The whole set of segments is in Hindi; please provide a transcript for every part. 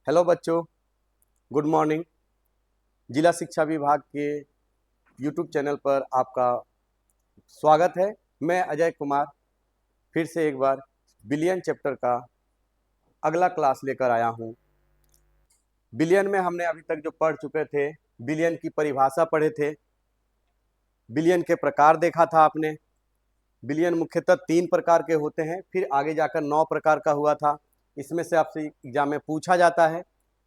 हेलो बच्चों, गुड मॉर्निंग। जिला शिक्षा विभाग के यूट्यूब चैनल पर आपका स्वागत है। मैं अजय कुमार फिर से एक बार बिलियन चैप्टर का अगला क्लास लेकर आया हूं। बिलियन में हमने अभी तक जो पढ़ चुके थे, बिलियन की परिभाषा पढ़े थे, बिलियन के प्रकार देखा था आपने। बिलियन मुख्यतः 3 प्रकार के होते हैं, फिर आगे जाकर 9 प्रकार का हुआ था। इसमें से आपसे एग्जाम में पूछा जाता है।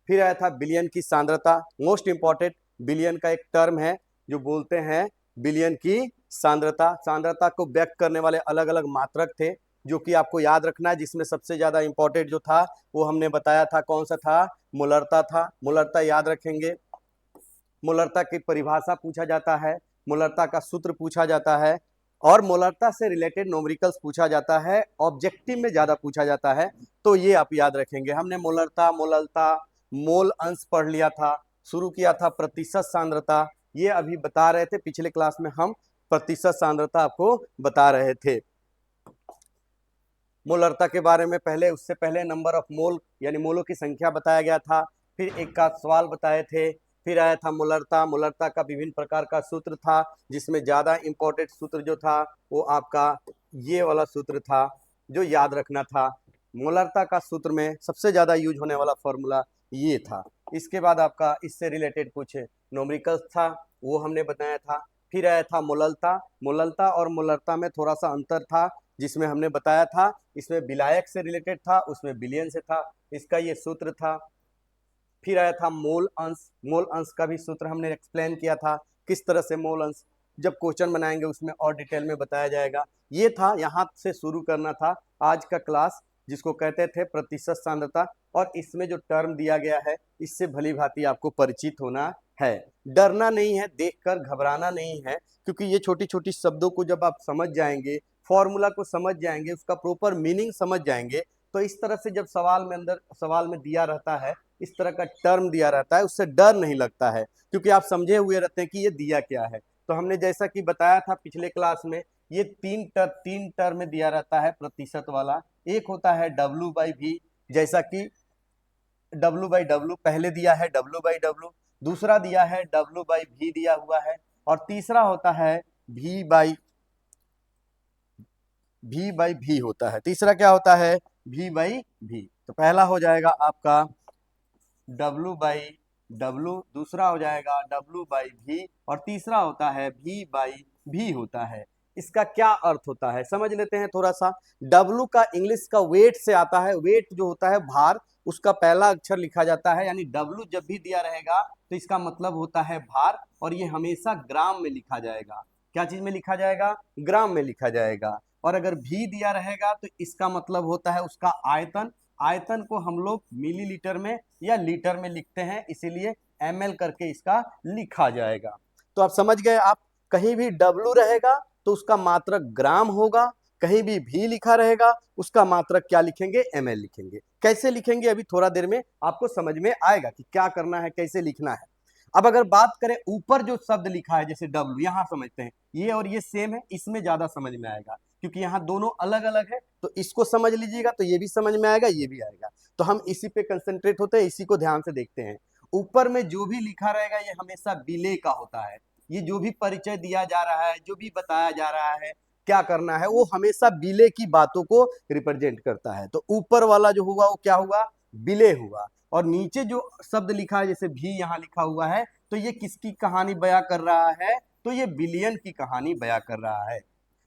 फिर आया था बिलियन की सांद्रता, मोस्ट इंपॉर्टेंट। बिलियन का एक टर्म है जो बोलते हैं बिलियन की सांद्रता। सांद्रता को व्यक्त करने वाले अलग अलग मात्रक थे जो कि आपको याद रखना है, जिसमें सबसे ज्यादा इंपॉर्टेंट जो था वो हमने बताया था, कौन सा था? मोलरता था। मोलरता याद रखेंगे। मोलरता की परिभाषा पूछा जाता है, मोलरता का सूत्र पूछा जाता है और मोलरता से रिलेटेड न्यूमेरिकल्स पूछा जाता है। ऑब्जेक्टिव में ज्यादा पूछा जाता है, तो ये आप याद रखेंगे। हमने मोलरता, मोललता, मोल अंश पढ़ लिया था, शुरू किया था प्रतिशत सांद्रता। ये अभी बता रहे थे, पिछले क्लास में हम प्रतिशत सांद्रता आपको बता रहे थे। मोलरता के बारे में पहले, उससे पहले नंबर ऑफ मोल यानी मोलों की संख्या बताया गया था। फिर एक का सवाल बताए थे। फिर आया था मोलरता। मोलरता का विभिन्न प्रकार का सूत्र था, जिसमें ज्यादा इंपॉर्टेंट सूत्र जो था वो आपका ये वाला सूत्र था जो याद रखना था। मोलरता का सूत्र में सबसे ज्यादा यूज होने वाला फॉर्मूला ये था। इसके बाद आपका इससे रिलेटेड कुछ न्यूमेरिकल्स था, वो हमने बताया था। फिर आया था मोललता। मोललता और मोलरता में थोड़ा सा अंतर था, जिसमें हमने बताया था इसमें विलायक से रिलेटेड था, उसमें बिलियन से था। इसका ये सूत्र था। फिर आया था मोल अंश। मोल अंश का भी सूत्र हमने एक्सप्लेन किया था, किस तरह से मोल अंश, जब क्वेश्चन बनाएंगे उसमें और डिटेल में बताया जाएगा। ये था, यहाँ से शुरू करना था आज का क्लास, जिसको कहते थे प्रतिशत सांद्रता। और इसमें जो टर्म दिया गया है, इससे भली भांति आपको परिचित होना है। डरना नहीं है, देखकर घबराना नहीं है, क्योंकि ये छोटी छोटी शब्दों को जब आप समझ जाएंगे, फॉर्मूला को समझ जाएंगे, उसका प्रॉपर मीनिंग समझ जाएंगे, तो इस तरह से जब सवाल में दिया रहता है, इस तरह का टर्म दिया रहता है, उससे डर नहीं लगता है, क्योंकि आप समझे हुए रहते हैं कि ये दिया क्या है। तो हमने जैसा कि बताया था पिछले क्लास में, ये तीन टर्म दिया रहता है प्रतिशत वाला। एक होता है W/V, जैसा कि W/W पहले दिया है, W/W। दूसरा दिया है W/V दिया हुआ है। और तीसरा होता है V/V होता है। तीसरा क्या होता है? V/V। तो पहला हो जाएगा आपका W/W, दूसरा हो जाएगा W/V और तीसरा होता है V/V होता है। इसका क्या अर्थ होता है समझ लेते हैं थोड़ा सा। W का इंग्लिश का वेट से आता है। वेट जो होता है भार, उसका पहला अक्षर लिखा जाता है, यानी W जब भी दिया रहेगा तो इसका मतलब होता है भार, और ये हमेशा ग्राम में लिखा जाएगा। क्या चीज में लिखा जाएगा? ग्राम में लिखा जाएगा। और अगर V दिया रहेगा तो इसका मतलब होता है उसका आयतन। आयतन को हम लोग मिलीलीटर में या लीटर में लिखते हैं, इसीलिए ml करके इसका लिखा जाएगा। तो आप समझ गए। आप कहीं भी W रहेगा तो उसका मात्रक ग्राम होगा, कहीं भी V लिखा रहेगा उसका मात्रक क्या लिखेंगे? ml लिखेंगे। कैसे लिखेंगे अभी थोड़ा देर में आपको समझ में आएगा कि क्या करना है, कैसे लिखना है। अब अगर बात करें ऊपर जो शब्द लिखा है जैसे W, यहां समझते हैं ये और ये सेम है, इसमें ज्यादा समझ में आएगा क्योंकि यहाँ दोनों अलग अलग है। तो इसको समझ लीजिएगा तो ये भी समझ में आएगा, ये भी आएगा। तो हम इसी पे कंसंट्रेट होते हैं, इसी को ध्यान से देखते हैं। ऊपर में जो भी लिखा रहेगा ये हमेशा विलेय का होता है। ये जो भी परिचय दिया जा रहा है, जो भी बताया जा रहा है क्या करना है, वो हमेशा विलेय की बातों को रिप्रेजेंट करता है। तो ऊपर वाला जो हुआ वो क्या हुआ? विलेय हुआ। और नीचे जो शब्द लिखा है जैसे भी यहाँ लिखा हुआ है, तो ये किसकी कहानी बयां कर रहा है? तो ये बिलियन की कहानी बयां कर रहा है।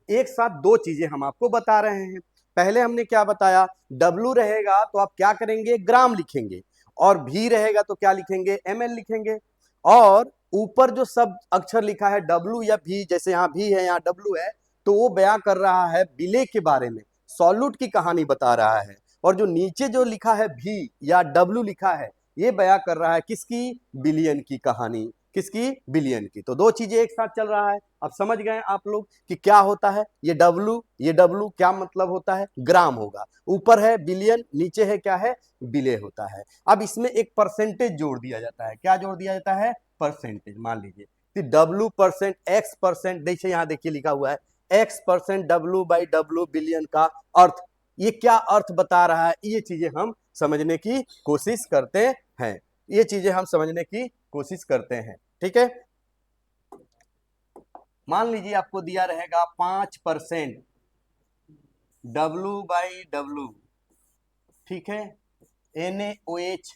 एक साथ दो चीजें हम आपको बता रहे हैं। पहले हमने क्या बताया? W रहेगा तो आप क्या करेंगे? ग्राम लिखेंगे। और V रहेगा तो क्या लिखेंगे? ml लिखेंगे। और ऊपर जो सब अक्षर लिखा है W या V, जैसे यहाँ V है यहाँ W है, तो वो बयां कर रहा है विलेय के बारे में, सॉल्यूट की कहानी बता रहा है। और जो नीचे जो लिखा है V या W लिखा है, ये बयां कर रहा है किसकी? बिलियन की कहानी। किसकी? बिलियन की। तो दो चीजें एक साथ चल रहा है। अब समझ गए आप लोग कि क्या होता है ये W क्या मतलब होता है? ग्राम होगा। ऊपर है बिलियन, नीचे है क्या है? बिलियन होता है। अब इसमें एक परसेंटेज जोड़ दिया जाता है। क्या जोड़ दिया जाता है? परसेंटेज। मान लीजिए W%, X%, देखिए यहाँ देखिए लिखा हुआ है X% W/W बिलियन का अर्थ। ये क्या अर्थ बता रहा है, ये चीजें हम समझने की कोशिश करते है। ये चीजें हम समझने की कोशिश करते हैं, ठीक है। मान लीजिए आपको दिया रहेगा 5% W/W, ठीक है, NaOH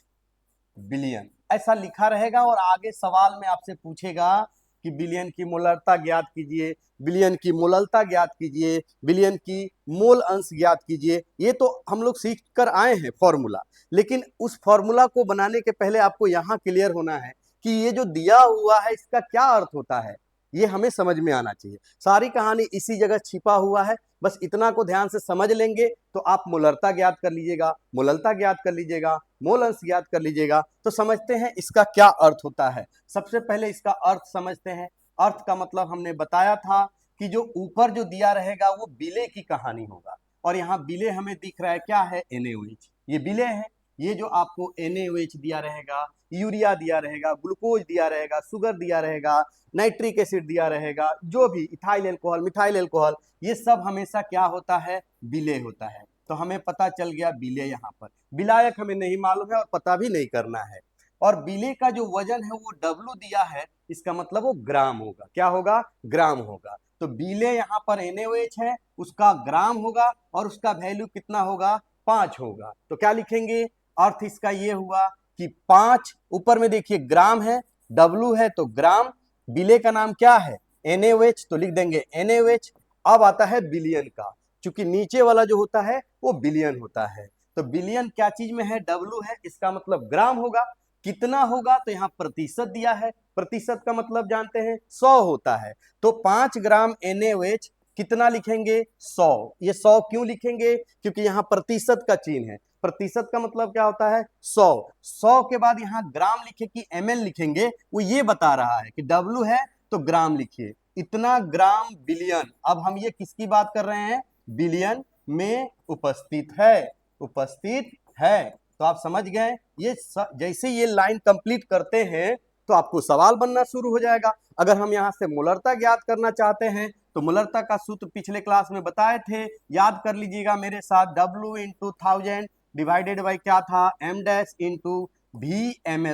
बिलियन, ऐसा लिखा रहेगा और आगे सवाल में आपसे पूछेगा कि बिलियन की मोलरता ज्ञात कीजिए, बिलियन की मोललता ज्ञात कीजिए, बिलियन की मोल अंश ज्ञात कीजिए। ये तो हम लोग सीख कर आए हैं फॉर्मूला, लेकिन उस फॉर्मूला को बनाने के पहले आपको यहाँ क्लियर होना है कि ये जो दिया हुआ है इसका क्या अर्थ होता है, ये हमें समझ में आना चाहिए। सारी कहानी इसी जगह छिपा हुआ है, बस इतना को ध्यान से समझ लेंगे तो आप मोलरता ज्ञात कर लीजिएगा, मोललता ज्ञात कर लीजिएगा, मोल अंश ज्ञात कर लीजिएगा। तो समझते हैं इसका क्या अर्थ होता है। सबसे पहले इसका अर्थ समझते हैं। अर्थ का मतलब हमने बताया था कि जो ऊपर जो दिया रहेगा वो बिले की कहानी होगा, और यहाँ बिले हमें दिख रहा है क्या है, NaOH, ये बिले है। ये जो आपको NaOH दिया रहेगा, यूरिया दिया रहेगा, ग्लूकोज दिया रहेगा, शुगर दिया रहेगा, नाइट्रिक एसिड दिया रहेगा, जो भी इथाइल एल्कोहल, मिथाइल एल्कोहल, ये सब हमेशा क्या होता है, बिले होता है। तो हमें पता चल गया बिले, यहाँ पर विलायक हमें नहीं मालूम है और पता भी नहीं करना है। और बिले का जो वजन है वो W दिया है, इसका मतलब वो ग्राम होगा। क्या होगा, ग्राम होगा। तो बिले यहाँ पर NaOH है, उसका ग्राम होगा और उसका वैल्यू कितना होगा, 5 होगा। तो क्या लिखेंगे, अर्थ इसका ये हुआ कि 5, ऊपर में देखिए ग्राम है, W है तो ग्राम, बिले का नाम क्या है, NaOH, तो लिख देंगे NaOH। अब आता है बिलियन का, क्योंकि नीचे वाला जो होता है वो बिलियन होता है। तो बिलियन क्या चीज में है, W है, इसका मतलब ग्राम होगा। कितना होगा, तो यहाँ प्रतिशत दिया है, प्रतिशत का मतलब जानते हैं 100 होता है। तो 5 ग्राम NaOH कितना लिखेंगे, 100। ये 100 क्यों लिखेंगे, क्योंकि यहाँ प्रतिशत का चिन्ह है। प्रतिशत का मतलब क्या होता है, 100। 100 के बाद यहाँ ग्राम लिखे कि ml लिखेंगे, वो ये बता रहा है कि W है तो ग्राम लिखिए, इतना ग्राम बिलियन। अब हम ये किसकी बात कर रहे हैं, बिलियन में उपस्थित है, उपस्थित है। तो आप समझ गए, ये जैसे ये लाइन कंप्लीट करते हैं तो आपको सवाल बनना शुरू हो जाएगा। अगर हम यहाँ से मोलरता ज्ञात करना चाहते हैं तो मोलरता का सूत्र पिछले क्लास में बताए थे, याद कर लीजिएगा मेरे साथ, W/1000 डिवाइडेड बाई क्या था, M'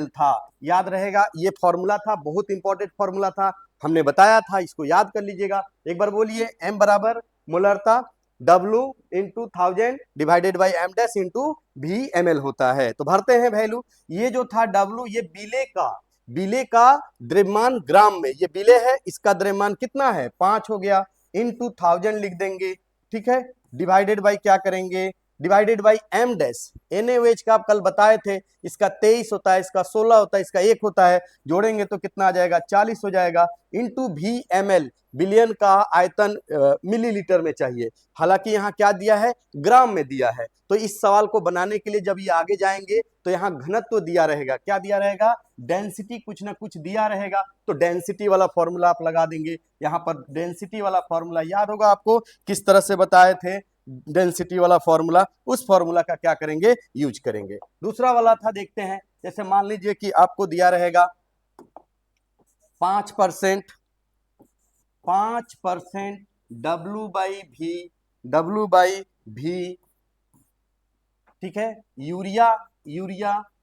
था। याद रहेगा, ये फॉर्मूला था, बहुत इंपॉर्टेंट फॉर्मूला था, हमने बताया था, इसको याद कर लीजिएगा। एक बार बोलिए, M बराबर मोलरता W/1000 डिवाइडेड बाई M' होता है। तो भरते हैं वैल्यू। ये जो था W, ये बिले का द्रव्यमान ग्राम में, ये बिले है, इसका द्रव्यमान कितना है, 5 हो गया, इनटू 1000 लिख देंगे, ठीक है, डिवाइडेड बाई क्या करेंगे, डिवाइडेड बाई M'। NaOH का आप कल बताए थे, इसका 23 होता है, इसका 16 होता है, इसका 1 होता है, जोड़ेंगे तो कितना आ जाएगा, 40 हो जाएगा, इनटू VmL, बिलियन का आयतन मिलीलीटर में चाहिए, हालांकि यहाँ क्या दिया है, ग्राम में दिया है। तो इस सवाल को बनाने के लिए जब ये आगे जाएंगे तो यहाँ घनत्व दिया रहेगा, क्या दिया रहेगा, डेंसिटी कुछ ना कुछ दिया रहेगा, तो डेंसिटी वाला फॉर्मूला आप लगा देंगे। यहाँ पर डेंसिटी वाला फॉर्मूला याद होगा आपको, किस तरह से बताए थे डेंसिटी वाला फॉर्मूला, उस फॉर्मूला का क्या करेंगे, यूज करेंगे। दूसरा वाला था, देखते हैं, जैसे मान लीजिए कि आपको दिया रहेगा 5% W/V, ठीक है, यूरिया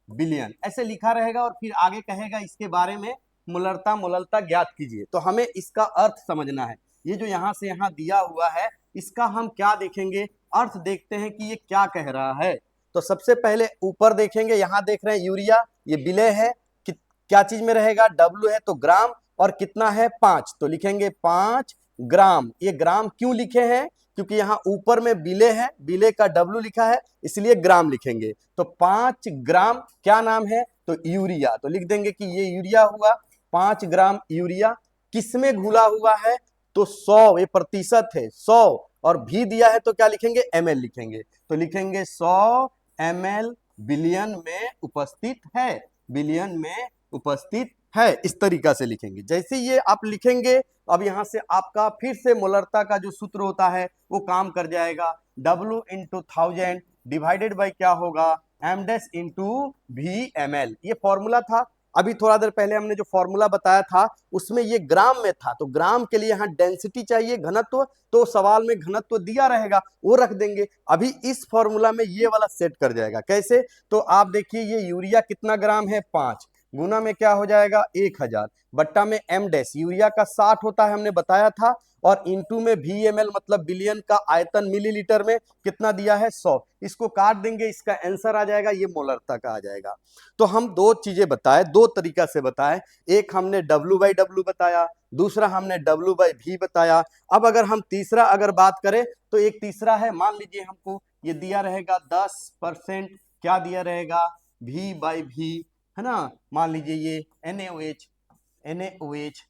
बिलियन, ऐसे लिखा रहेगा और फिर आगे कहेगा इसके बारे में मोललता ज्ञात कीजिए। तो हमें इसका अर्थ समझना है। ये जो यहाँ से यहाँ दिया हुआ है, इसका हम क्या देखेंगे, अर्थ देखते हैं कि ये क्या कह रहा है। तो सबसे पहले ऊपर देखेंगे, यहाँ देख रहे हैं यूरिया, ये बिले है, क्या चीज में रहेगा, W है तो ग्राम, और कितना है, 5, तो लिखेंगे 5 ग्राम। ये ग्राम क्यों लिखे हैं, क्योंकि यहाँ ऊपर में बिले है, बिले का W लिखा है, इसलिए ग्राम लिखेंगे। तो 5 ग्राम क्या नाम है, तो यूरिया, तो लिख देंगे कि ये यूरिया हुआ, 5 ग्राम यूरिया। किसमें घुला हुआ है, तो 100, ये प्रतिशत है 100, और भी दिया है तो क्या लिखेंगे, ml लिखेंगे, तो लिखेंगे 100 ml बिलियन में उपस्थित है, बिलियन में उपस्थित है, इस तरीका से लिखेंगे। जैसे ये आप लिखेंगे, अब यहां से आपका फिर से मोलरता का जो सूत्र होता है वो काम कर जाएगा, W/1000 डिवाइडेड बाई क्या होगा, M' इंटू VmL, ये फॉर्मूला था, अभी थोड़ा देर पहले हमने जो फॉर्मूला बताया था उसमें ये ग्राम में था, तो ग्राम के लिए यहाँ डेंसिटी चाहिए, घनत्व, तो सवाल में घनत्व दिया रहेगा वो रख देंगे। अभी इस फॉर्मूला में ये वाला सेट कर जाएगा, कैसे? तो आप देखिए ये यूरिया कितना ग्राम है 5, गुना में क्या हो जाएगा 1000, बट्टा में एम डैश, यूरिया का 60 होता है हमने बताया था, और इंटू में VML मतलब बिलियन का आयतन मिलीलीटर में कितना दिया है 100, इसको काट देंगे, इसका आंसर आ जाएगा, ये मोलरता का आ जाएगा। तो हम दो चीजें बताए, दो तरीका से बताए, एक हमने W/W बताया, दूसरा हमने W/V बताया। अब अगर हम तीसरा अगर बात करें तो एक तीसरा है, मान लीजिए हमको ये दिया रहेगा 10%, क्या दिया रहेगा V/V, है ना, मान लीजिए ये NaOH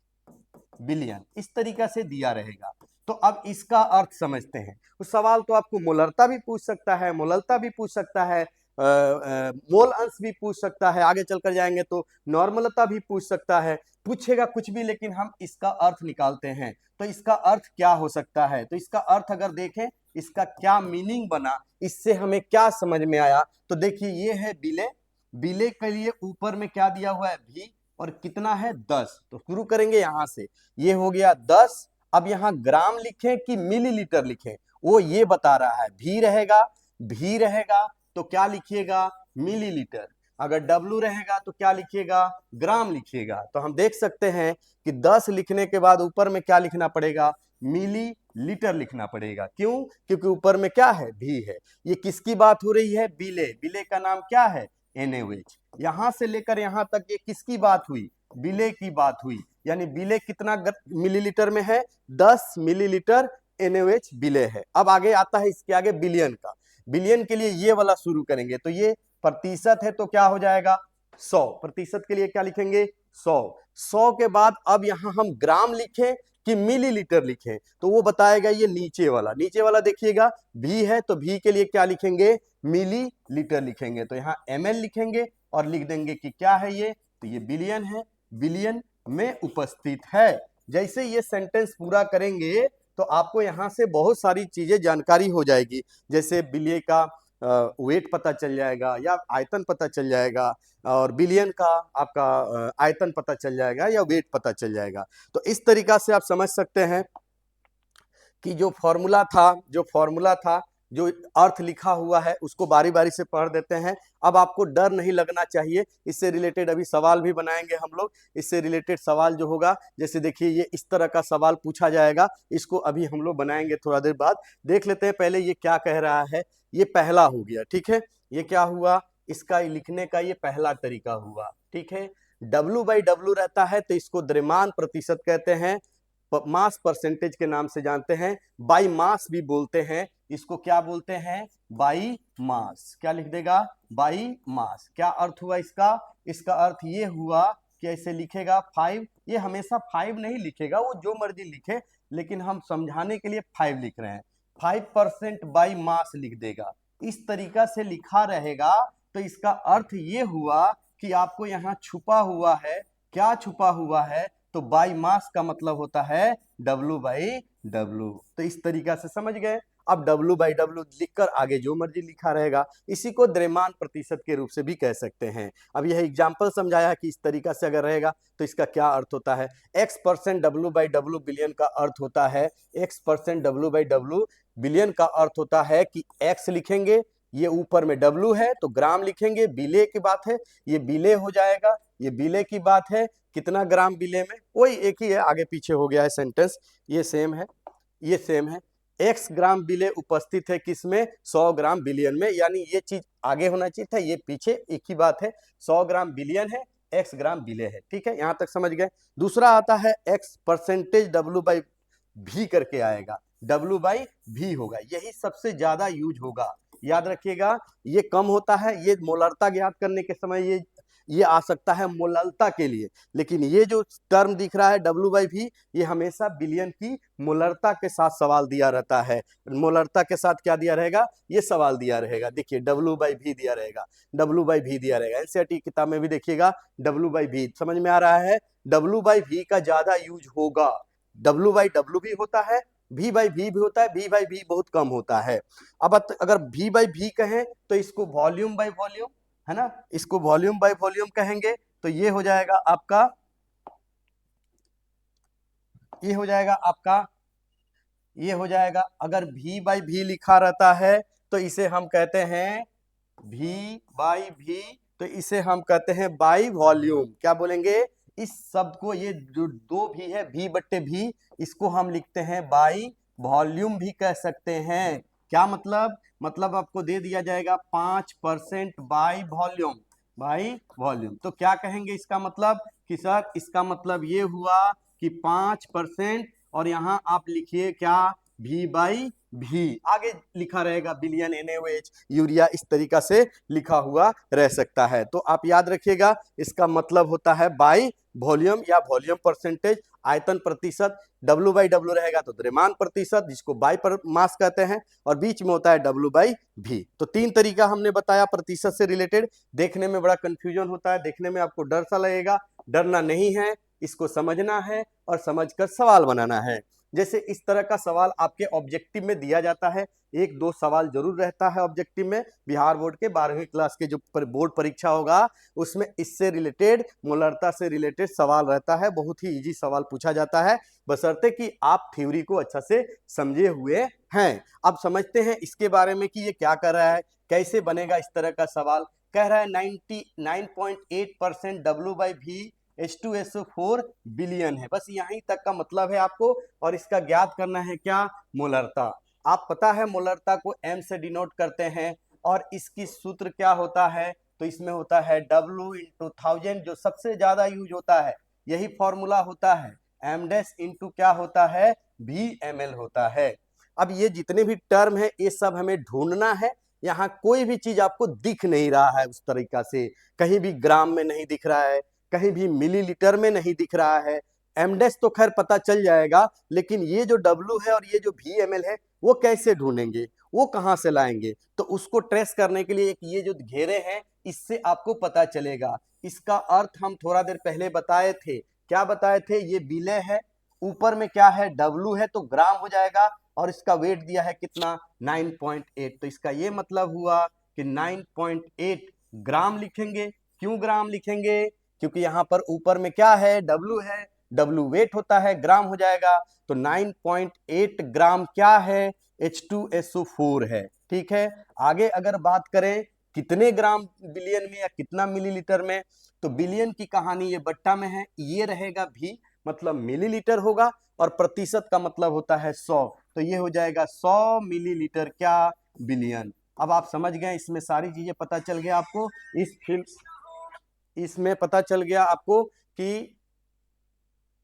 बिलियन, इस तरीका से दिया रहेगा। तो अब इसका अर्थ समझते हैं। उस सवाल तो आपको मोलरता भी पूछ सकता है, मोललता भी पूछ सकता है, मोल अंश भी पूछ सकता है, आगे चलकर जाएंगे तो नॉर्मलता भी पूछ सकता है, पूछेगा कुछ भी, लेकिन हम इसका अर्थ निकालते हैं। तो इसका अर्थ क्या हो सकता है? तो इसका अर्थ अगर देखें, इसका क्या मीनिंग बना, इससे हमें क्या समझ में आया, तो देखिए ये है बिले, बिले के लिए ऊपर में क्या दिया हुआ है भी, और कितना है 10, तो शुरू करेंगे यहां से, ये हो गया 10। अब यहां ग्राम लिखें कि मिलीलीटर लिखें, वो ये बता रहा है, भी रहेगा तो क्या लिखिएगा मिलीलीटर, अगर डब्लू रहेगा तो क्या लिखिएगा ग्राम लिखिएगा। तो हम देख सकते हैं कि 10 लिखने के बाद ऊपर में क्या लिखना पड़ेगा, मिलीलीटर लिखना पड़ेगा। क्यों? क्योंकि ऊपर में क्या है भी है। ये किसकी बात हो रही है? बिले, बिले का नाम क्या है NaOH। यहां से लेकर यहां तक ये किसकी बात हुई? बिले की बात हुई, यानी बिले कितना मिलीलीटर में है 10 मिलीलीटर NaOH बिले है। अब आगे आता है इसके आगे बिलियन का, बिलियन के लिए ये वाला शुरू करेंगे, तो ये प्रतिशत है तो क्या हो जाएगा 100, प्रतिशत के लिए क्या लिखेंगे 100, 100 के बाद अब यहां हम ग्राम लिखें कि मिलीलीटर लिखें, तो वो बताएगा ये नीचे वाला, नीचे वाला देखिएगा भी है तो भी के लिए क्या लिखेंगे मिलीलीटर लिखेंगे, तो यहाँ ml लिखेंगे और लिख देंगे कि क्या है ये, तो ये बिलियन है, बिलियन में उपस्थित है। जैसे ये सेंटेंस पूरा करेंगे तो आपको यहाँ से बहुत सारी चीजें जानकारी हो जाएगी, जैसे बिलियन का वेट पता चल जाएगा या आयतन पता चल जाएगा, और बिलियन का आपका आयतन पता चल जाएगा या वेट पता चल जाएगा। तो इस तरीका से आप समझ सकते हैं कि जो फॉर्मूला था, जो अर्थ लिखा हुआ है उसको बारी बारी से पढ़ देते हैं। अब आपको डर नहीं लगना चाहिए, इससे रिलेटेड अभी सवाल भी बनाएंगे हम लोग, इससे रिलेटेड सवाल जो होगा, जैसे देखिए ये इस तरह का सवाल पूछा जाएगा, इसको अभी हम लोग बनाएंगे थोड़ा देर बाद। देख लेते हैं पहले ये क्या कह रहा है। ये पहला हो गया, ठीक है, ये क्या हुआ, इसका लिखने का ये पहला तरीका हुआ, ठीक है। W/W रहता है तो इसको द्रव्यमान प्रतिशत कहते हैं, मास परसेंटेज के नाम से जानते हैं, बाई मास भी बोलते हैं, इसको क्या बोलते हैं बाई मास, क्या लिख देगा बाई मास। क्या अर्थ हुआ इसका? इसका अर्थ ये हुआ कि ऐसे लिखेगा 5, ये हमेशा 5 नहीं लिखेगा, वो जो मर्जी लिखे, लेकिन हम समझाने के लिए 5 लिख रहे हैं, 5% बाई मास लिख देगा, इस तरीका से लिखा रहेगा। तो इसका अर्थ ये हुआ कि आपको यहाँ छुपा हुआ है, क्या छुपा हुआ है, तो बाई मास का मतलब होता है W/W। तो इस तरीका से समझ गए। अब W/W लिखकर आगे जो मर्जी लिखा रहेगा, इसी को द्रव्यमान प्रतिशत के रूप से भी कह सकते हैं। अब यह एग्जाम्पल समझाया कि इस तरीका से अगर रहेगा तो इसका क्या अर्थ होता है। X% W/W बिलियन का अर्थ होता है, X% W/W बिलियन का अर्थ होता है कि X लिखेंगे, ये ऊपर में W है तो ग्राम लिखेंगे, बिले की बात है, ये बिले हो जाएगा, ये बिले की बात है, कितना ग्राम बिले में, वही एक ही है, आगे पीछे हो गया है सेंटेंस, ये सेम है, ये सेम है। X ग्राम बिले उपस्थित है किसमें 100 ग्राम बिलियन में, यानी ये चीज आगे होना चाहिए था, ये पीछे, एक ही बात है, 100 ग्राम बिलियन है, X ग्राम बिले है, ठीक है, यहां तक समझ गए। दूसरा आता है X% W/V करके आएगा, W/V होगा, यही सबसे ज्यादा यूज होगा, याद रखिएगा। ये कम होता है, ये मोलरता ज्ञात करने के समय ये आ सकता है मोललता के लिए, लेकिन ये जो टर्म दिख रहा है W/V, ये हमेशा बिलियन की मोलरता के साथ सवाल दिया रहता है। मोलरता के साथ क्या दिया रहेगा, ये सवाल दिया रहेगा, देखिए W/V दिया रहेगा, W/V दिया रहेगा, एनसीईआरटी किताब में भी देखिएगा W/V, समझ में आ रहा है। W/V का ज्यादा यूज होगा, W/W भी होता है, V/V भी होता है, V/V बहुत कम होता है। अब अगर V/V कहें तो इसको वॉल्यूम बाय वॉल्यूम, है ना, इसको वॉल्यूम बाय वॉल्यूम कहेंगे, तो ये हो जाएगा आपका, ये हो जाएगा आपका, ये हो जाएगा, अगर V बाई भी लिखा रहता है तो इसे हम कहते हैं V बाई भी, तो इसे हम कहते हैं बाई वॉल्यूम। क्या बोलेंगे? इस शब्द को, ये जो दो भी है V बट्टे भी, इसको हम लिखते हैं बाई वॉल्यूम भी कह सकते हैं। क्या मतलब? मतलब आपको दे दिया जाएगा 5% बाई वॉल्यूम, बाई वॉल्यूम। तो क्या कहेंगे इसका मतलब? कि सर इसका मतलब ये हुआ कि 5%, और यहां आप लिखिए क्या? V बाई भी, आगे लिखा रहेगा बिलियन NaOH यूरिया, इस तरीका से लिखा हुआ रह सकता है। तो आप याद रखिएगा, इसका मतलब होता है बाई वॉल्यूम या वॉल्यूम परसेंटेज, आयतन प्रतिशत। W बाई डब्ल्यू रहेगा तो द्रव्यमान प्रतिशत, जिसको बाई पर मास कहते हैं, और बीच में होता है W बाई भी। तो तीन तरीका हमने बताया प्रतिशत से रिलेटेड। देखने में बड़ा कंफ्यूजन होता है, देखने में आपको डर सा लगेगा, डरना नहीं है, इसको समझना है और समझकर सवाल बनाना है। जैसे इस तरह का सवाल आपके ऑब्जेक्टिव में दिया जाता है, एक दो सवाल जरूर रहता है ऑब्जेक्टिव में। बिहार बोर्ड के 12वीं क्लास के जो बोर्ड परीक्षा होगा उसमें इससे रिलेटेड, मोलरता से रिलेटेड सवाल रहता है। बहुत ही इजी सवाल पूछा जाता है, बशर्ते कि आप थ्योरी को अच्छा से समझे हुए हैं। अब समझते हैं इसके बारे में कि ये क्या कर रहा है, कैसे बनेगा इस तरह का सवाल। कह रहा है 99.8% W बाई भी H2SO4 बिलियन है। बस यहीं तक का मतलब है आपको, और इसका ज्ञात करना है क्या? मोलरता। आप पता है मोलरता को M से डिनोट करते हैं, और इसकी सूत्र क्या होता है? तो इसमें होता है W इंटू 1000, जो सबसे ज्यादा यूज होता है, यही फॉर्मूला होता है। M डैश इंटू क्या होता है? VmL होता है। अब ये जितने भी टर्म है ये सब हमें ढूंढना है। यहाँ कोई भी चीज आपको दिख नहीं रहा है उस तरीका से, कहीं भी ग्राम में नहीं दिख रहा है, कहीं भी मिलीलीटर में नहीं दिख रहा है। एमडेस तो खैर पता चल जाएगा, लेकिन ये जो डब्लू है और ये जो VmL है वो कैसे ढूंढेंगे, वो कहां से लाएंगे? तो उसको ट्रेस करने के लिए एक ये जो घेरे हैं, इससे आपको पता चलेगा। इसका अर्थ हम थोड़ा देर पहले बताए थे। क्या बताए थे? ये विलय है, ऊपर में क्या है? डब्लू है, तो ग्राम हो जाएगा, और इसका वेट दिया है कितना? 9.8। तो इसका ये मतलब हुआ कि 9.8 ग्राम लिखेंगे। क्यों ग्राम लिखेंगे? क्योंकि यहां पर ऊपर में क्या है? डब्लू है, डब्लू वेट होता है, ग्राम हो जाएगा। तो 9.8 ग्राम क्या है? H2SO4 है। ठीक है, आगे अगर बात करें कितने ग्राम बिलियन में या कितना मिलीलीटर में, तो बिलियन की कहानी ये बट्टा में है, ये रहेगा भी, मतलब मिलीलीटर होगा, और प्रतिशत का मतलब होता है 100, तो ये हो जाएगा 100 मिलीलीटर क्या? बिलियन। अब आप समझ गए, इसमें सारी चीजें पता चल गया आपको। इस फिल्म इसमें पता चल गया आपको कि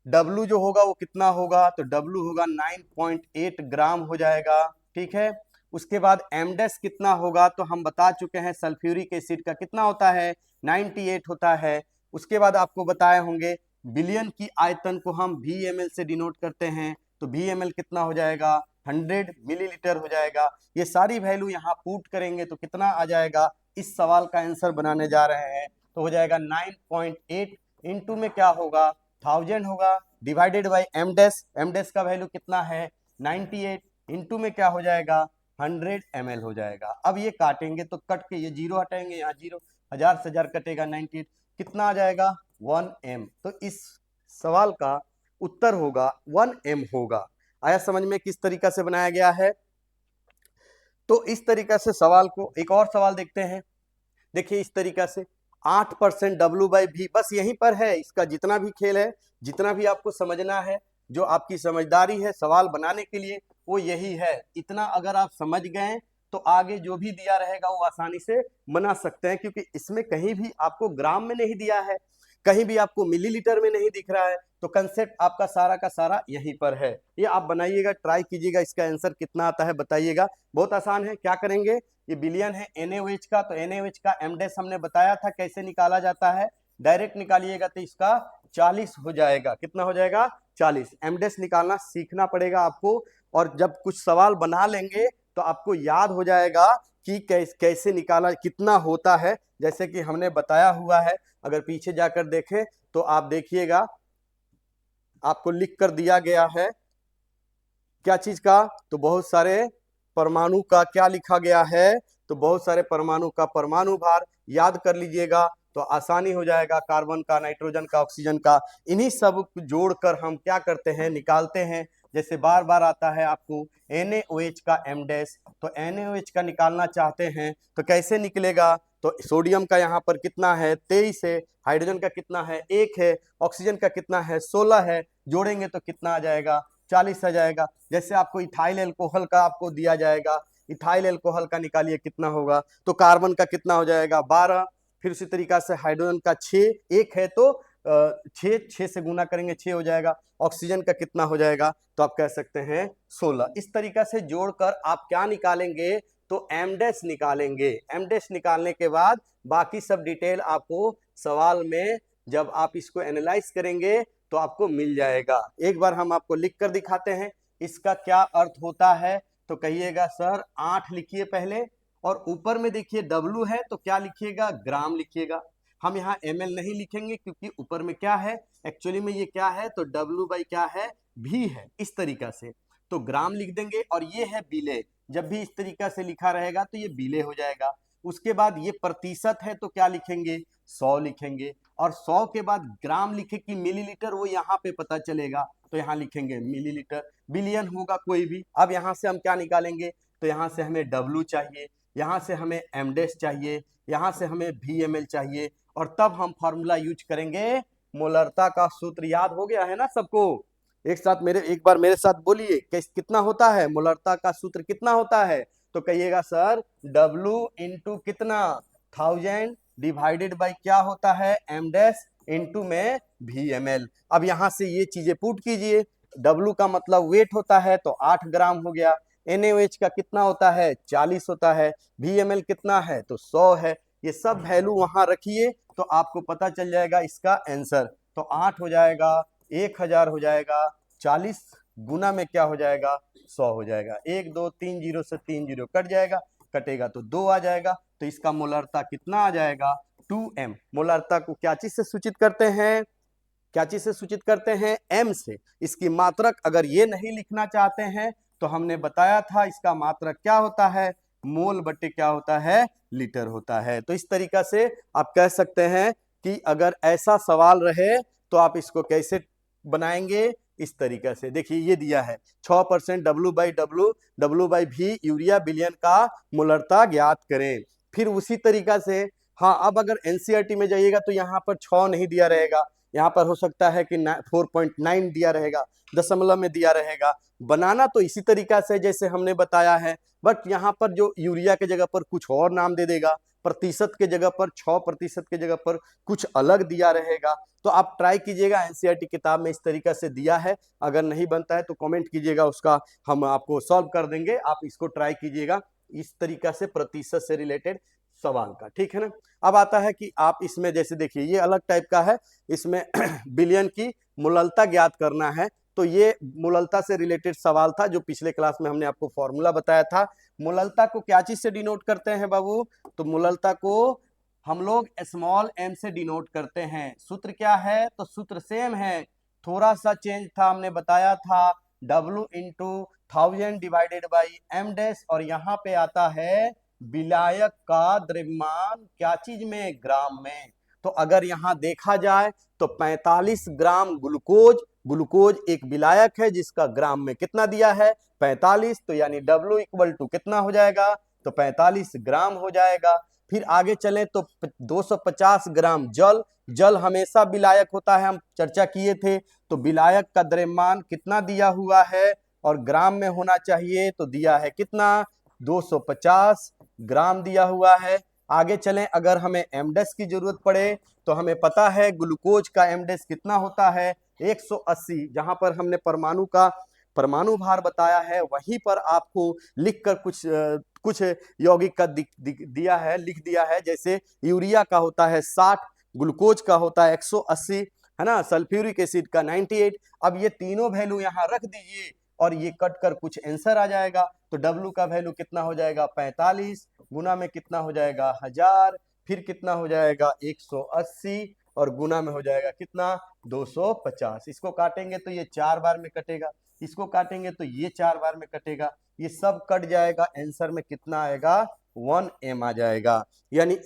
W जो होगा वो कितना होगा? तो W होगा 9.8 ग्राम हो जाएगा। ठीक है, उसके बाद एमडेस कितना होगा? तो हम बता चुके हैं, सल्फ्यूरिक एसिड का कितना होता है? 98 होता है। उसके बाद आपको बताए होंगे बिलियन की आयतन को हम VmL से डिनोट करते हैं, तो VmL कितना हो जाएगा? 100 मिलीलीटर हो जाएगा। ये सारी वैल्यू यहाँ पुट करेंगे तो कितना आ जाएगा? इस सवाल का आंसर बनाने जा रहे हैं तो हो जाएगा 9.8 इंटू में क्या होगा? 1000 होगा, डिवाइडेड बाई एम डैश का वैल्यू कितना है? 98, इंटू में क्या हो जाएगा? 100 ml हो जाएगा। अब ये काटेंगे तो कट के ये जीरो हटाएंगे, यहाँ जीरो, 1000 से 1000 कटेगा, 98, कितना आ जाएगा? 1m। तो इस सवाल का उत्तर होगा 1m होगा। आया समझ में किस तरीका से बनाया गया है? तो इस तरीका से सवाल को, एक और सवाल देखते हैं। देखिए इस तरीका से 8% W बाई भी, बस यहीं पर है इसका जितना भी खेल है, जितना भी आपको समझना है, जो आपकी समझदारी है सवाल बनाने के लिए, वो यही है। इतना अगर आप समझ गए तो आगे जो भी दिया रहेगा वो आसानी से बना सकते हैं, क्योंकि इसमें कहीं भी आपको ग्राम में नहीं दिया है, कहीं भी आपको मिलीलीटर में नहीं दिख रहा है, तो कंसेप्ट आपका सारा का सारा यहीं पर है। ये आप बनाइएगा, ट्राई कीजिएगा, इसका आंसर कितना आता है बताइएगा। बहुत आसान है। क्या करेंगे? ये बिलियन है NaOH का, तो NaOH का एम डैश हमने बताया था कैसे निकाला जाता है, डायरेक्ट निकालिएगा तो इसका 40 हो जाएगा। कितना हो जाएगा? 40। एम डैश निकालना सीखना पड़ेगा आपको, और जब कुछ सवाल बना लेंगे तो आपको याद हो जाएगा कि कैसे निकाला, कितना होता है, जैसे कि हमने बताया हुआ है। अगर पीछे जाकर देखें तो आप देखिएगा, आपको लिख कर दिया गया है क्या चीज का? तो बहुत सारे परमाणु का क्या लिखा गया है? तो बहुत सारे परमाणु का परमाणु भार याद कर लीजिएगा। तो आसानी हो जाएगा, कार्बन का, नाइट्रोजन का, ऑक्सीजन का, इन्हीं सब को जोड़कर हम क्या करते हैं, निकालते हैं। जैसे बार बार आता है आपको NaOH का M डैश, तो NaOH का निकालना चाहते हैं तो कैसे निकलेगा, तो सोडियम का यहाँ पर कितना है 23 है, हाइड्रोजन का कितना है 1 है, ऑक्सीजन का कितना है 16 है, जोड़ेंगे तो कितना आ जाएगा 40 आ जाएगा। जैसे आपको इथाइल एल्कोहल का आपको दिया जाएगा, इथाइल एल्कोहल का निकालिए कितना होगा, तो कार्बन का कितना हो जाएगा 12, फिर उसी तरीका से हाइड्रोजन का 6, 1 है तो 6 से गुना करेंगे 6 हो जाएगा, ऑक्सीजन का कितना हो जाएगा, तो आप कह सकते हैं 16। इस तरीका से जोड़कर आप क्या निकालेंगे, तो एम डैश निकालेंगे। एम डैश निकालने के बाद बाकी सब डिटेल आपको सवाल में जब आप इसको एनालाइज करेंगे तो आपको मिल जाएगा। एक बार हम आपको लिख कर दिखाते हैं इसका क्या अर्थ होता है, तो कहिएगा सर 8 लिखिए पहले, और ऊपर में देखिए W है तो क्या लिखिएगा, ग्राम लिखिएगा। हम यहाँ ml नहीं लिखेंगे क्योंकि ऊपर में क्या है, एक्चुअली में ये क्या है, तो W बाई क्या है, V है। इस तरीका से तो ग्राम लिख देंगे, और ये है बिले, जब भी इस तरीका से लिखा रहेगा तो ये बिले हो जाएगा। उसके बाद ये प्रतिशत है तो क्या लिखेंगे, 100 लिखेंगे, और 100 के बाद ग्राम लिखे कि मिलीलीटर, वो यहाँ पे पता चलेगा तो यहाँ लिखेंगे मिलीलीटर। बिलियन होगा कोई भी। अब यहाँ से हम क्या निकालेंगे, तो यहाँ से हमें W चाहिए, यहाँ से हमें M डैश चाहिए, यहाँ से हमें VmL चाहिए, और तब हम फॉर्मूला यूज करेंगे मोलरता का सूत्र। याद हो गया है ना सबको, एक बार मेरे साथ बोलिए कितना होता है मोलरता का सूत्र, कितना होता है, तो कहिएगा सर W इंटू कितना 1000 डिवाइडेड बाई क्या होता है M डैश इंटू में VmL। अब यहां से ये चीजें पुट कीजिए, W का मतलब वेट होता है तो 8 ग्राम हो गया, NaOH का कितना होता है 40 होता है, VmL कितना है तो 100 है। ये सब वैल्यू वहां रखिए तो आपको पता चल जाएगा इसका आंसर। तो 8 हो जाएगा, 1000 हो जाएगा, 40 गुना में क्या हो जाएगा 100 हो जाएगा। 1 2 3 जीरो से 3 जीरो कट जाएगा, कटेगा तो 2 आ जाएगा, तो इसका मोलरता कितना आ जाएगा 2m। मोलरता को क्या चीज से सूचित करते हैं, क्या चीज से सूचित करते हैं, m से। इसकी मात्रक अगर ये नहीं लिखना चाहते हैं तो हमने बताया था इसका मात्रक क्या होता है, मोल बटे क्या होता है, लीटर होता है। तो इस तरीका से आप कह सकते हैं कि अगर ऐसा सवाल रहे तो आप इसको कैसे बनाएंगे, इस तरीका से। देखिए ये दिया है 6% W by V urea billion का मोलरता ज्ञात करें। फिर उसी तरीका से हाँ, अब अगर NCERT में जाइएगा तो यहाँ पर 6 नहीं दिया रहेगा, यहाँ पर हो सकता है कि 4.9 दिया रहेगा, दशमलव में दिया रहेगा। बनाना तो इसी तरीका से जैसे हमने बताया है, बट यहाँ पर जो यूरिया के जगह पर कुछ और नाम दे देगा, प्रतिशत के जगह पर 6% के जगह पर कुछ अलग दिया रहेगा। तो आप ट्राई कीजिएगा, NCERT किताब में इस तरीका से दिया है। अगर नहीं बनता है तो कमेंट कीजिएगा, उसका हम आपको सॉल्व कर देंगे। आप इसको ट्राई कीजिएगा इस तरीका से प्रतिशत से रिलेटेड सवाल का, ठीक है ना। अब आता है कि आप इसमें जैसे देखिए ये अलग टाइप का है, इसमें बिलियन की मोलरता ज्ञात करना है। तो ये मोलरता से रिलेटेड सवाल था जो पिछले क्लास में हमने आपको फॉर्मूला बताया था। मोलरता को क्या चीज से डिनोट करते हैं बाबू, तो मोलरता को हम लोग स्मॉल m से डिनोट करते हैं। सूत्र क्या है, तो सूत्र सेम है, थोड़ा सा चेंज था, हमने बताया था W into 1000 divided by M dash, और यहाँ पे आता है विलायक का द्रव्यमान क्या चीज में, ग्राम में। तो अगर यहाँ देखा जाए तो 45 ग्राम ग्लूकोज एक विलायक है जिसका ग्राम में कितना दिया है 45, तो यानी W इक्वल टू कितना हो जाएगा, तो 45 ग्राम हो जाएगा। फिर आगे चले तो 250 ग्राम जल हमेशा विलायक होता है, हम चर्चा किए थे। तो विलायक का द्रव्यमान कितना दिया हुआ है और ग्राम में होना चाहिए, तो दिया है कितना 250 ग्राम दिया हुआ है। आगे चलें, अगर हमें M डैश की जरूरत पड़े तो हमें पता है ग्लूकोज का M डैश कितना होता है 180। जहां पर हमने परमाणु का परमाणु भार बताया है वहीं पर आपको लिखकर कुछ यौगिक का दिया है, लिख दिया है। जैसे यूरिया का होता है 60, ग्लूकोज का होता है 180, है ना, सल्फ्यूरिक एसिड का 98। अब ये तीनों वैल्यू यहाँ रख दीजिए और ये कट कर कुछ आंसर आ जाएगा। तो W का वैल्यू कितना हो जाएगा 45, गुना में कितना हो जाएगा 1000, फिर कितना हो जाएगा 180, और गुना में हो जाएगा कितना 250। इसको काटेंगे तो ये 4 बार में कटेगा, इसको काटेंगे तो ये 4 बार में कटेगा, ये सब कट जाएगा, आंसर में कितना आएगा 1m आ जाएगा। यानी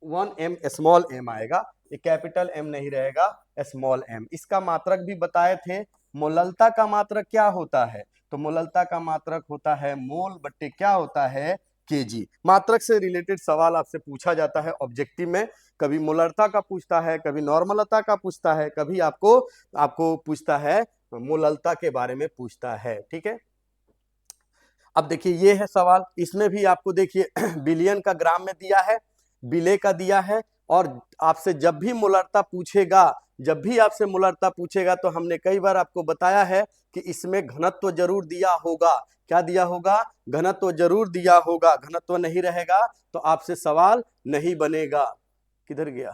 1m स्मॉल m आएगा, ये कैपिटल M नहीं रहेगा, स्मॉल m। इसका मात्रक भी बताए थे। मोललता का मात्रक क्या होता है? तो मोललता का मात्रक होता है मोल बट्टे क्या होता है? केजी। मात्रक से रिलेटेड सवाल आपसे पूछा जाता है ऑब्जेक्टिव में, कभी मोलरता का पूछता है, कभी नॉर्मलता का पूछता है, कभी आपको आपको पूछता है मोललता के बारे में पूछता है। ठीक है, अब देखिए ये है सवाल, इसमें भी आपको देखिए बिलियन का ग्राम में दिया है, बिले का दिया है, और आपसे जब भी मोलरता पूछेगा, जब भी आपसे मोलरता पूछेगा तो हमने कई बार आपको बताया है कि इसमें घनत्व जरूर दिया होगा। क्या दिया होगा? घनत्व जरूर दिया होगा। घनत्व नहीं रहेगा तो आपसे सवाल नहीं बनेगा। किधर गया?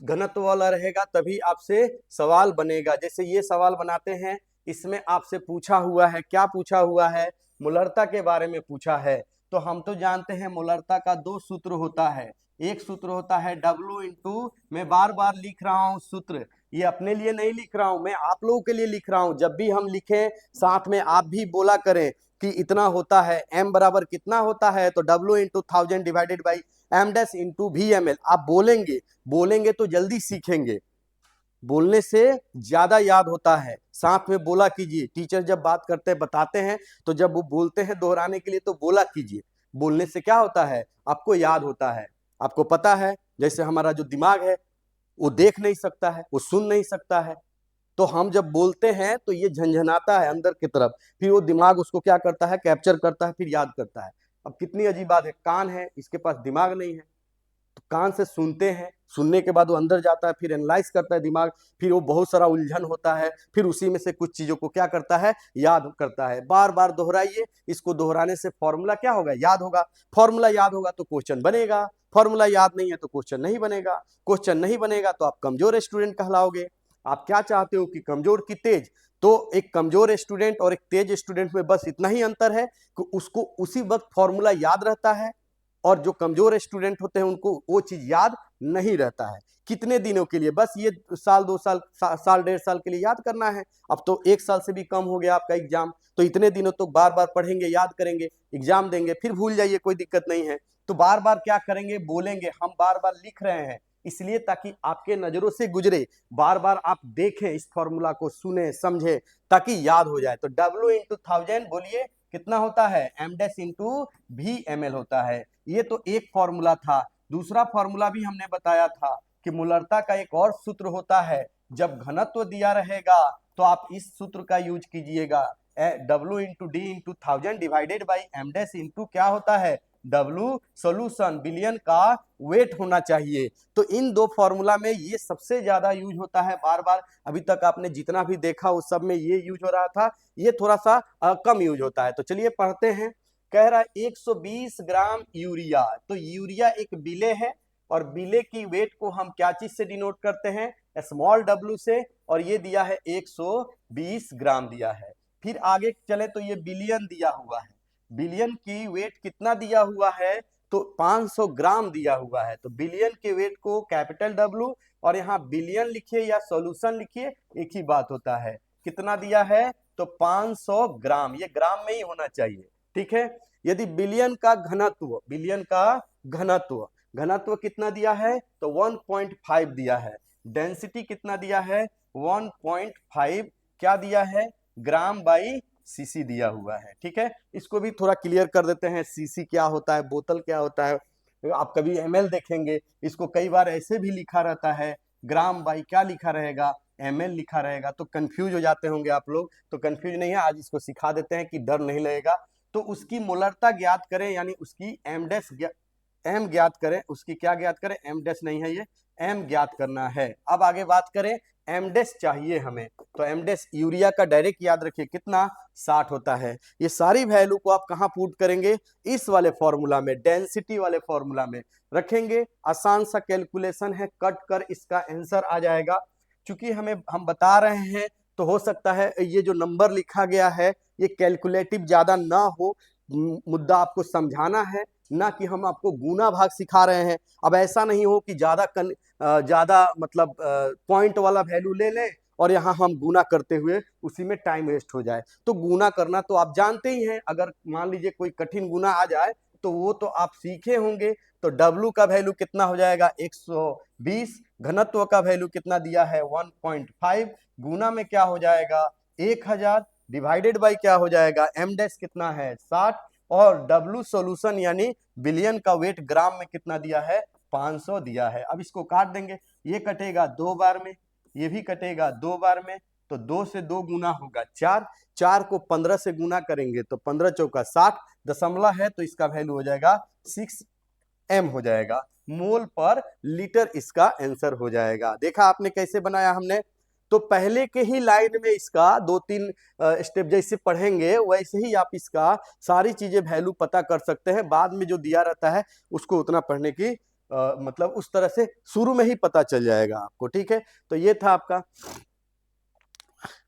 घनत्व वाला रहेगा तभी आपसे सवाल बनेगा। जैसे ये सवाल बनाते हैं, इसमें आपसे पूछा हुआ है, क्या पूछा हुआ है? मोलरता के बारे में पूछा है। तो हम तो जानते हैं मोलरता का दो सूत्र होता है। एक सूत्र होता है W इंटू, मैं बार बार लिख रहा हूं सूत्र, ये अपने लिए नहीं लिख रहा हूं, मैं आप लोगों के लिए लिख रहा हूं। जब भी हम लिखें साथ में आप भी बोला करें कि इतना होता है, M बराबर कितना होता है, तो W into 1000 divided by M dash into VML। आप बोलेंगे, बोलेंगे तो जल्दी सीखेंगे, बोलने से ज्यादा याद होता है। साथ में बोला कीजिए, टीचर जब बात करते हैं बताते हैं तो जब वो बोलते हैं दोहराने के लिए तो बोला कीजिए। बोलने से क्या होता है? आपको याद होता है। आपको पता है जैसे हमारा जो दिमाग है वो देख नहीं सकता है, वो सुन नहीं सकता है, तो हम जब बोलते हैं तो ये झंझनाता है अंदर की तरफ, फिर वो दिमाग उसको क्या करता है? कैप्चर करता है, फिर याद करता है। अब कितनी अजीब बात है, कान है, इसके पास दिमाग नहीं है, तो कान से सुनते हैं, सुनने के बाद वो अंदर जाता है, फिर एनालाइज करता है दिमाग, फिर वो बहुत सारा उलझन होता है, फिर उसी में से कुछ चीजों को क्या करता है? याद करता है। बार बार दोहराइए, इसको दोहराने से फॉर्मूला क्या होगा? याद होगा। फॉर्मूला याद होगा तो क्वेश्चन बनेगा, फॉर्मूला याद नहीं है तो क्वेश्चन नहीं बनेगा। क्वेश्चन नहीं बनेगा तो आप कमजोर स्टूडेंट कहलाओगे। आप क्या चाहते हो कि कमजोर की तेज? तो एक कमजोर स्टूडेंट और एक तेज स्टूडेंट में बस इतना ही अंतर है कि उसको उसी वक्त फॉर्मूला याद रहता है, और जो कमजोर स्टूडेंट होते हैं उनको वो चीज याद नहीं रहता है। कितने दिनों के लिए? बस ये साल 2 साल साल 1.5 साल के लिए याद करना है। अब तो 1 साल से भी कम हो गया आपका एग्जाम, तो इतने दिनों तो बार बार पढ़ेंगे, याद करेंगे, एग्जाम देंगे, फिर भूल जाइए, कोई दिक्कत नहीं है। तो बार बार क्या करेंगे? बोलेंगे। हम बार बार लिख रहे हैं इसलिए ताकि आपके नजरों से गुजरे, बार बार आप देखें इस फॉर्मूला को, सुने समझे, ताकि याद हो जाए। तो W इंटू 1000 बोलिए कितना होता है? M डैश इंटू VML होता है। ये तो एक फॉर्मूला था। दूसरा फॉर्मूला भी हमने बताया था कि मोलरता का एक और सूत्र होता है। जब घनत्व दिया रहेगा तो आप इस सूत्र का यूज कीजिएगा, W into D into 1000 divided by M dash into क्या होता है? W सोल्यूशन, बिलियन का वेट होना चाहिए। तो इन दो फॉर्मूला में ये सबसे ज्यादा यूज होता है बार बार। अभी तक आपने जितना भी देखा उस सब में ये यूज हो रहा था, ये थोड़ा सा कम यूज होता है। तो चलिए पढ़ते हैं। कह रहा है 120 ग्राम यूरिया। तो यूरिया एक बिले है, और बिले की वेट को हम क्या चीज से डिनोट करते हैं? स्मॉल w से, और ये दिया है 120 ग्राम दिया है। फिर आगे चले तो ये बिलियन दिया हुआ है। बिलियन की वेट कितना दिया हुआ है? तो 500 ग्राम दिया हुआ है। तो बिलियन के वेट को कैपिटल W, और यहाँ बिलियन लिखिए या सॉल्यूशन लिखिए, एक ही बात होता है। कितना दिया है? तो 500 ग्राम, ये ग्राम में ही होना चाहिए। ठीक है, यदि बिलियन का घनत्व, बिलियन का घनत्व, घनत्व कितना दिया है? तो 1.5 दिया है। डेंसिटी कितना दिया है? 1.5 क्या दिया है? ग्राम बाई सीसी दिया हुआ है। ठीक है, इसको भी थोड़ा क्लियर कर देते हैं, सीसी क्या होता है, बोतल क्या होता है। आप कभी ml देखेंगे, इसको कई बार ऐसे भी लिखा रहता है, ग्राम बाई क्या लिखा रहेगा? ml लिखा रहेगा। तो कंफ्यूज हो जाते होंगे आप लोग, तो कंफ्यूज नहीं है, आज इसको सिखा देते हैं कि डर नहीं लगेगा। तो उसकी मोलरता ज्ञात करें, यानी उसकी एम ज्ञात करें, उसकी क्या ज्ञात करें? एम डैश नहीं है, ये एम ज्ञात करना है। अब आगे बात करें, एम डैश चाहिए हमें, तो एम डैश यूरिया का डायरेक्ट याद रखिए कितना? 60 होता है। ये सारी वैल्यू को आप कहाँ पुट करेंगे? इस वाले फॉर्मूला में, डेंसिटी वाले फॉर्मूला में रखेंगे। आसान सा कैलकुलेशन है, कट कर इसका आंसर आ जाएगा। चूंकि हम बता रहे हैं तो हो सकता है ये जो नंबर लिखा गया है ये कैलकुलेटिव ज्यादा ना हो, मुद्दा आपको समझाना है, ना कि हम आपको गुना भाग सिखा रहे हैं। अब ऐसा नहीं हो कि ज्यादा मतलब पॉइंट वाला वैल्यू ले लें और यहाँ हम गुना करते हुए उसी में टाइम वेस्ट हो जाए। तो गुना करना तो आप जानते ही हैं, अगर मान लीजिए कोई कठिन गुना आ जाए तो वो तो आप सीखे होंगे। तो W का वैल्यू कितना हो जाएगा 120, घनत्व का वैल्यू कितना दिया है 1.5, गुना में क्या हो जाएगा 1000, डिवाइडेड बाय क्या हो जाएगा m डैश कितना है 60, और W सॉल्यूशन यानी बिलियन का वेट ग्राम में कितना दिया है 500 दिया है। अब इसको काट देंगे, ये कटेगा 2 बार में, ये भी कटेगा 2 बार में, तो 2 से 2 गुना होगा 4, 4 को 15 से गुना करेंगे तो 15 चौका 60, दशमलव है तो इसका वैल्यू हो जाएगा 6m हो जाएगा, मोल पर लीटर इसका आंसर हो जाएगा। देखा आपने कैसे बनाया हमने। तो पहले के ही लाइन में इसका 2-3 स्टेप जैसे पढ़ेंगे वैसे ही आप इसका सारी चीजें वैल्यू पता कर सकते हैं। बाद में जो दिया रहता है उसको उतना पढ़ने की मतलब उस तरह से शुरू में ही पता चल जाएगा आपको, ठीक है। तो ये था आपका।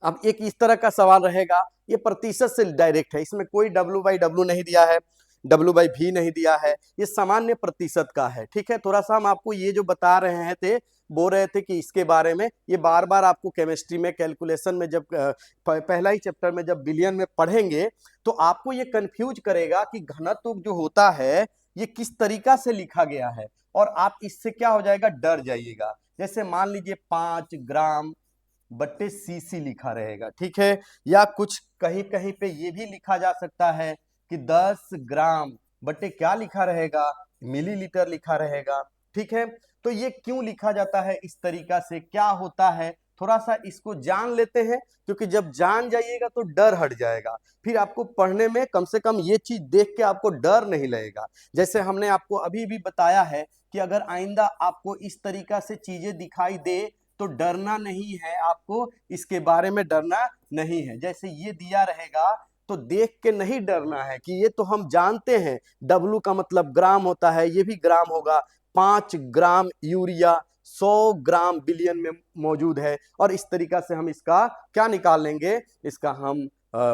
अब एक इस तरह का सवाल रहेगा, ये प्रतिशत से डायरेक्ट है, इसमें कोई W/W नहीं दिया है, W/V नहीं दिया है, ये सामान्य प्रतिशत का है, ठीक है। थोड़ा सा हम आपको ये जो बता रहे थे, बोल रहे थे कि इसके बारे में ये बार बार आपको केमिस्ट्री में कैलकुलेशन में जब पहला ही चैप्टर में जब बिलियन में पढ़ेंगे तो आपको ये कंफ्यूज करेगा कि घनत्व जो होता है ये किस तरीका से लिखा गया है, और आप इससे क्या हो जाएगा डर जाइएगा। जैसे मान लीजिए 5 ग्राम बट्टे सीसी लिखा रहेगा, ठीक है, या कुछ कहीं कहीं पे ये भी लिखा जा सकता है कि 10 ग्राम बट्टे क्या लिखा रहेगा मिलीलीटर लिखा रहेगा, ठीक है। तो ये क्यों लिखा जाता है इस तरीका से, क्या होता है, थोड़ा सा इसको जान लेते हैं, क्योंकि जब जान जाइएगा तो डर हट जाएगा, फिर आपको पढ़ने में कम से कम ये चीज देख के आपको डर नहीं लगेगा। जैसे हमने आपको अभी भी बताया है कि अगर आइंदा आपको इस तरीका से चीजें दिखाई दे तो डरना नहीं है, आपको इसके बारे में डरना नहीं है। जैसे ये दिया रहेगा तो देख के नहीं डरना है कि ये तो हम जानते हैं W का मतलब ग्राम होता है, ये भी ग्राम होगा, 5 ग्राम यूरिया 100 ग्राम बिलियन में मौजूद है, और इस तरीका से हम इसका क्या निकाल लेंगे, इसका हम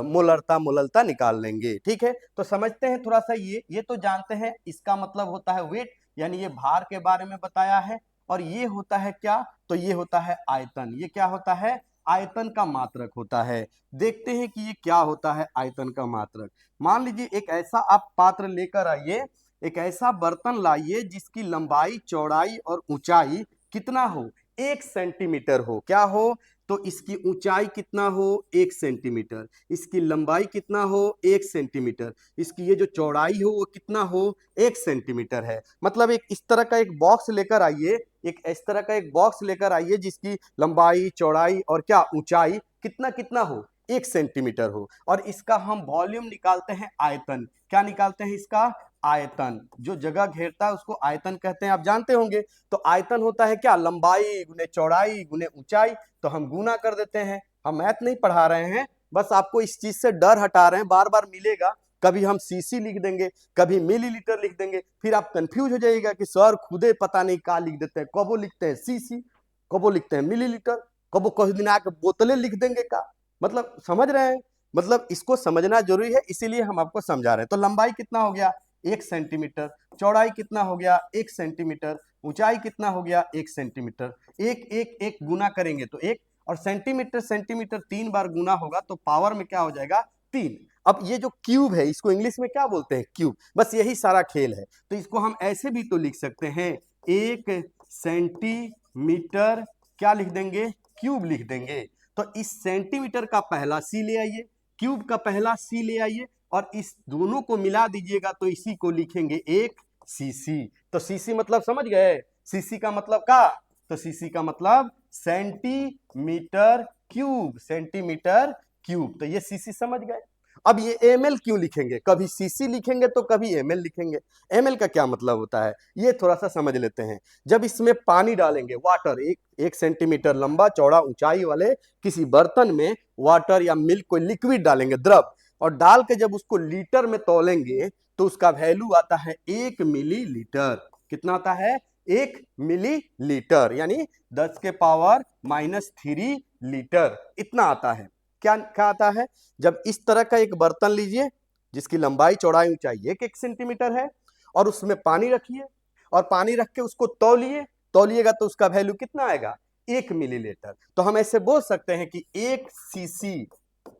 मोलरता निकाल लेंगे, ठीक है। तो समझते हैं थोड़ा सा, ये तो जानते हैं इसका मतलब होता है वेट, यानी ये भार के बारे में बताया है। और ये होता है क्या, तो ये होता है आयतन, ये क्या होता है आयतन का मात्रक होता है। देखते हैं कि ये क्या होता है आयतन का मात्रक। मान लीजिए एक ऐसा आप पात्र लेकर आइए, एक ऐसा बर्तन लाइए जिसकी लंबाई चौड़ाई और ऊंचाई कितना हो 1 सेंटीमीटर हो, क्या हो, तो इसकी ऊंचाई कितना हो 1 सेंटीमीटर, इसकी लंबाई कितना हो 1 सेंटीमीटर, इसकी ये जो चौड़ाई हो वो कितना हो 1 सेंटीमीटर है। मतलब एक इस तरह का एक बॉक्स लेकर आइए, एक इस तरह का एक बॉक्स लेकर आइए जिसकी लंबाई चौड़ाई और क्या ऊंचाई कितना कितना हो 1 सेंटीमीटर हो, और इसका हम वॉल्यूम निकालते हैं आयतन। क्या निकालते हैं इसका आयतन, जो जगह घेरता है उसको आयतन कहते हैं, आप जानते होंगे। तो आयतन होता है क्या लंबाई गुने चौड़ाई गुने ऊंचाई, तो हम गुना कर देते हैं। हम मैथ नहीं पढ़ा रहे हैं, बस आपको इस चीज से डर हटा रहे हैं। बार बार मिलेगा, कभी हम सीसी लिख देंगे, कभी मिलीलीटर लिख देंगे, फिर आप कंफ्यूज हो जाइएगा कि सर खुदे पता नहीं क्या लिख देते हैं, कबो लिखते हैं सीसी, कबो लिखते हैं मिलीलीटर, कबो कुछ दिन आके बोतलें लिख देंगे का, मतलब समझ रहे हैं, मतलब इसको समझना जरूरी है, इसीलिए हम आपको समझा रहे हैं। तो लंबाई कितना हो गया 1 सेंटीमीटर, चौड़ाई कितना हो गया 1 सेंटीमीटर, ऊंचाई कितना हो गया 1 सेंटीमीटर, एक एक एक गुना करेंगे तो 1, और सेंटीमीटर सेंटीमीटर 3 बार गुना होगा तो पावर में क्या हो जाएगा 3। अब ये जो क्यूब है इसको इंग्लिश में क्या बोलते हैं क्यूब, बस यही सारा खेल है। तो इसको हम ऐसे भी तो लिख सकते हैं 1 सेंटीमीटर क्या लिख देंगे क्यूब लिख देंगे। तो इस सेंटीमीटर का पहला सी ले आइए, क्यूब का पहला सी ले आइए, और इस दोनों को मिला दीजिएगा तो इसी को लिखेंगे 1 सीसी। तो सीसी मतलब समझ गए, सीसी का मतलब क्या, तो सीसी का मतलब सेंटीमीटर क्यूब, सेंटीमीटर क्यूब, तो ये सीसी समझ गए। अब ये एमएल क्यों लिखेंगे, कभी सीसी लिखेंगे तो कभी एमएल लिखेंगे, एमएल का क्या मतलब होता है ये थोड़ा सा समझ लेते हैं। जब इसमें पानी डालेंगे वाटर, एक सेंटीमीटर लंबा चौड़ा ऊंचाई वाले किसी बर्तन में वाटर या मिल्क कोई लिक्विड डालेंगे द्रव, और डाल के जब उसको लीटर में तौलेंगे तो उसका वैल्यू आता है 1 मिलीलीटर। कितना आता है 1 मिलीलीटर, यानी 10 के पावर -3 लीटर, इतना आता है। क्या क्या आता है, जब इस तरह का एक बर्तन लीजिए जिसकी लंबाई चौड़ाई ऊंचाई 1 सेंटीमीटर है, और उसमें पानी रखिए, और पानी रख के उसको तौलिएगा तो उसका वैल्यू कितना आएगा 1 मिलीलीटर। तो हम ऐसे बोल सकते हैं कि 1 सीसी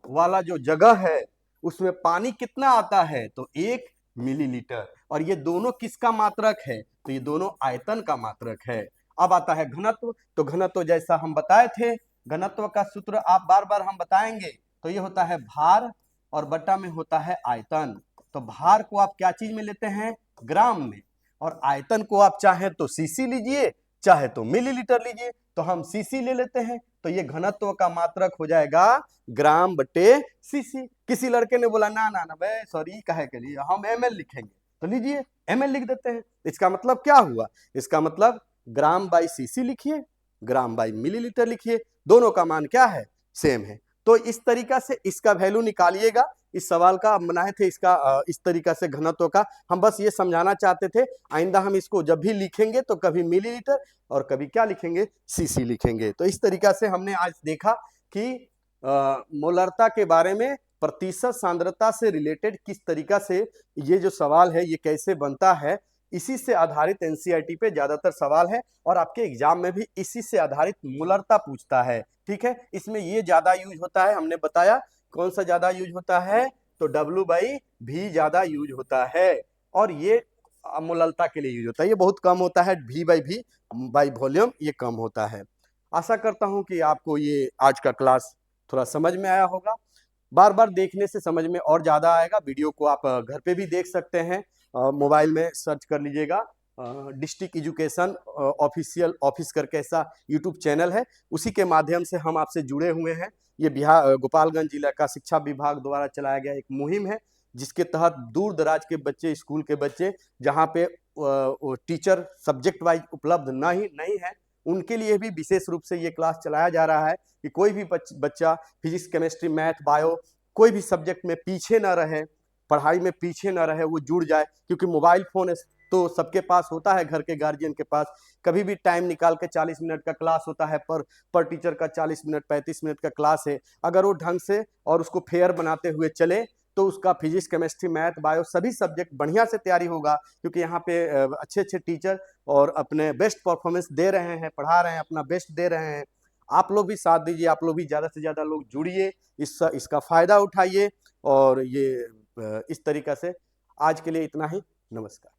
वाला जो जगह है उसमें पानी कितना आता है, तो 1 मिलीलीटर। और ये दोनों किसका मात्रक है? तो ये दोनों आयतन का मात्रक है। अब आता है घनत्व। तो घनत्व जैसा हम बताए थे, घनत्व का सूत्र आप बार बार हम बताएंगे। तो ये होता है भार और बटा में होता है आयतन। तो भार को आप क्या चीज में लेते हैं? ग्राम में। और आयतन को आप चाहे तो सीसी लीजिए, चाहे तो मिलीलीटर लीजिए। तो हम सीसी ले लेते हैं। तो ये घनत्व का मात्रक हो जाएगा ग्राम बटे सीसी। किसी लड़के ने बोला ना ना ना भाई सॉरी कहे के लिए हम एमएल लिखेंगे, तो लीजिए एमएल लिख देते हैं। इसका मतलब क्या हुआ? इसका मतलब ग्राम बाई सीसी लिखिए, ग्राम बाई मिलीलीटर लिखिए, दोनों का मान क्या है? सेम है। तो इस तरीका से इसका वैल्यू निकालिएगा। इस सवाल का हम बनाए थे इसका इस तरीका से घनत्व का। हम बस ये समझाना चाहते थे, आइंदा हम इसको जब भी लिखेंगे तो कभी मिलीलीटर और कभी क्या लिखेंगे? सीसी लिखेंगे। तो इस तरीका से हमने आज देखा कि मोलरता के बारे में, प्रतिशत सांद्रता से रिलेटेड किस तरीका से ये जो सवाल है ये कैसे बनता है। इसी से आधारित एनसीईआरटी पे ज्यादातर सवाल है और आपके एग्जाम में भी इसी से आधारित मोलरता पूछता है। ठीक है, इसमें ये ज्यादा यूज होता है, हमने बताया कौन सा ज्यादा यूज होता है? तो W/V ज्यादा यूज होता है। और ये मोलरता के लिए यूज होता है, ये बहुत कम होता है। V/V बाई वॉल्यूम ये कम होता है। आशा करता हूं कि आपको ये आज का क्लास थोड़ा समझ में आया होगा। बार बार देखने से समझ में और ज्यादा आएगा। वीडियो को आप घर पे भी देख सकते हैं, मोबाइल में सर्च कर लीजिएगा, डिस्ट्रिक्ट एजुकेशन ऑफिशियल ऑफिस करके ऐसा यूट्यूब चैनल है, उसी के माध्यम से हम आपसे जुड़े हुए हैं। ये बिहार गोपालगंज जिला का शिक्षा विभाग द्वारा चलाया गया एक मुहिम है, जिसके तहत दूर दराज के बच्चे, स्कूल के बच्चे जहाँ पे टीचर सब्जेक्ट वाइज उपलब्ध नहीं है, उनके लिए भी विशेष रूप से ये क्लास चलाया जा रहा है कि कोई भी बच्चा फिजिक्स, केमिस्ट्री, मैथ, बायो कोई भी सब्जेक्ट में पीछे ना रहे, पढ़ाई में पीछे ना रहे, वो जुड़ जाए। क्योंकि मोबाइल फोन तो सबके पास होता है, घर के गार्जियन के पास। कभी भी टाइम निकाल के 40 मिनट का क्लास होता है, पर टीचर का 40 मिनट 35 मिनट का क्लास है। अगर वो ढंग से और उसको फेयर बनाते हुए चले तो उसका फिजिक्स, केमिस्ट्री, मैथ, बायो सभी सब्जेक्ट बढ़िया से तैयारी होगा। क्योंकि यहाँ पे अच्छे अच्छे टीचर और अपने बेस्ट परफॉर्मेंस दे रहे हैं, पढ़ा रहे हैं, अपना बेस्ट दे रहे हैं। आप लोग भी साथ दीजिए, आप लोग भी ज़्यादा से ज़्यादा लोग जुड़िए, इसका फ़ायदा उठाइए। और ये इस तरीक़ा से आज के लिए इतना ही। नमस्कार।